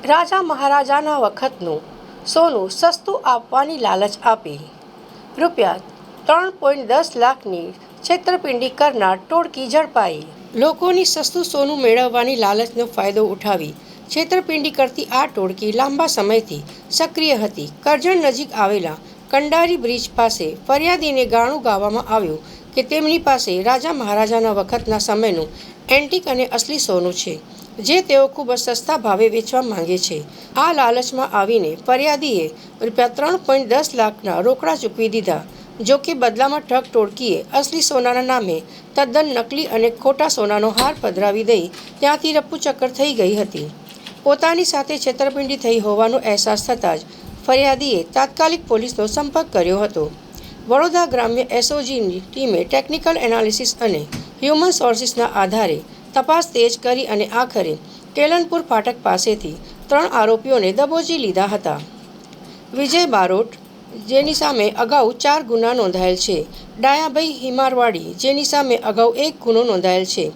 રાજા મહારાજાના વખતનું સોનું સસ્તું આપવાની લાલચ આપી ₹3.10 લાખની છેતરપિંડી કરનાર ટોળકી ઝડપાઈ। લોકોની સસ્તું સોનું મેળવવાની લાલચનો ફાયદો ઉઠાવી છેતરપિંડી કરતી આ ટોળકી લાંબા સમયથી સક્રિય હતી। કરજણ નજીક આવેલા કંડારી બ્રિજ પાસે ફરિયાદીને ગાણું ગાવામાં આવ્યું કે તેમની પાસે રાજા મહારાજાના વખતના સમયનું એન્ટિક અને અસલી સોનું છે, જે તેઓ ખૂબ જ સસ્તા ભાવે વેચવા માંગે છે। આ લાલચમાં આવીને ફરિયાદીએ ₹3.10 લાખના રોકડા ચૂકવી દીધા। જો કે બદલામાં ઠગ ટોળકીએ અસલી સોનાના નામે તદ્દન નકલી અને ખોટા સોનાનો હાર પધરાવી દઈ ત્યાંથી રફુચક્કર થઈ ગઈ હતી। પોતાની સાથે છેતરપિંડી થઈ હોવાનો અહેસાસ થતાં જ ફરિયાદીએ તાત્કાલિક પોલીસનો સંપર્ક કર્યો હતો। વડોદરા ગ્રામ્ય એસઓજીની ટીમે ટેકનિકલ એનાલિસિસ અને હ્યુમન સોર્સિસના આધારે તપાસ તેજ કરી અને આખરે કેલનપુર ફાટક પાસેથી 3 આરોપીઓને દબોચી લીધા હતા। વિજય બારોટ, જેની સામે અગાઉ 4 ગુના નોંધાયેલ છે, ડાયાભાઈ હિમારવાડી, જેની સામે અગાઉ 1 ગુનો નોંધાયેલ છે,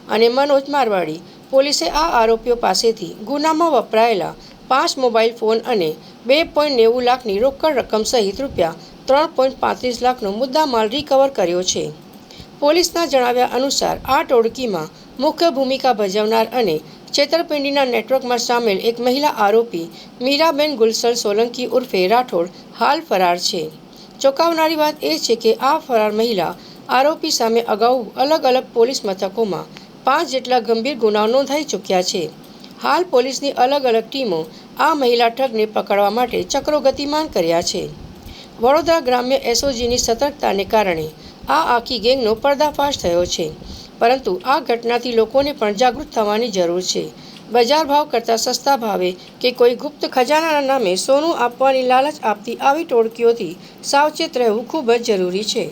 અને મનોજ મારવાડી। પોલીસે આ આરોપીઓ પાસેથી ગુનામાં વપરાયેલા 5 મોબાઈલ ફોન અને ₹2.90 લાખની રોકડ રકમ સહિત ₹3.35 લાખનો મુદ્દામાલ રિકવર કર્યો છે। પોલીસના જણાવ્યા અનુસાર આ ટોળકીમાં મુખ્ય ભૂમિકા ભજવનાર અને છેતરપિંડીના નેટવર્કમાં સામેલ એક મહિલા આરોપી મીરાબેન ગુલશન સોલંકી ઉર્ફે રાઠોડ હાલ ફરાર છે। ચોંકાવનારી વાત એ છે કે આ ફરાર મહિલા આરોપી સામે અગાઉ અલગ અલગ પોલીસ મથકોમાં 5 જેટલા ગંભીર ગુનાઓ નોંધાઈ ચૂક્યા છે। હાલ પોલીસની અલગ અલગ ટીમો આ મહિલા ઠગને પકડવા માટે ચક્રો ગતિમાન કર્યા છે। વડોદરા ગ્રામ્ય એસઓજીની સતર્કતાને કારણે આ આખી ગેંગનો પર્દાફાશ થયો છે, પરંતુ આ ઘટનાથી લોકોને પણ જાગૃત થવાની જરૂર છે। બજાર ભાવ કરતાં સસ્તા ભાવે કે કોઈ ગુપ્ત ખજાનાના નામે સોનું આપવાની લાલચ આપતી આવી ટોળકીઓથી સાવચેત રહેવું ખૂબ જ જરૂરી છે।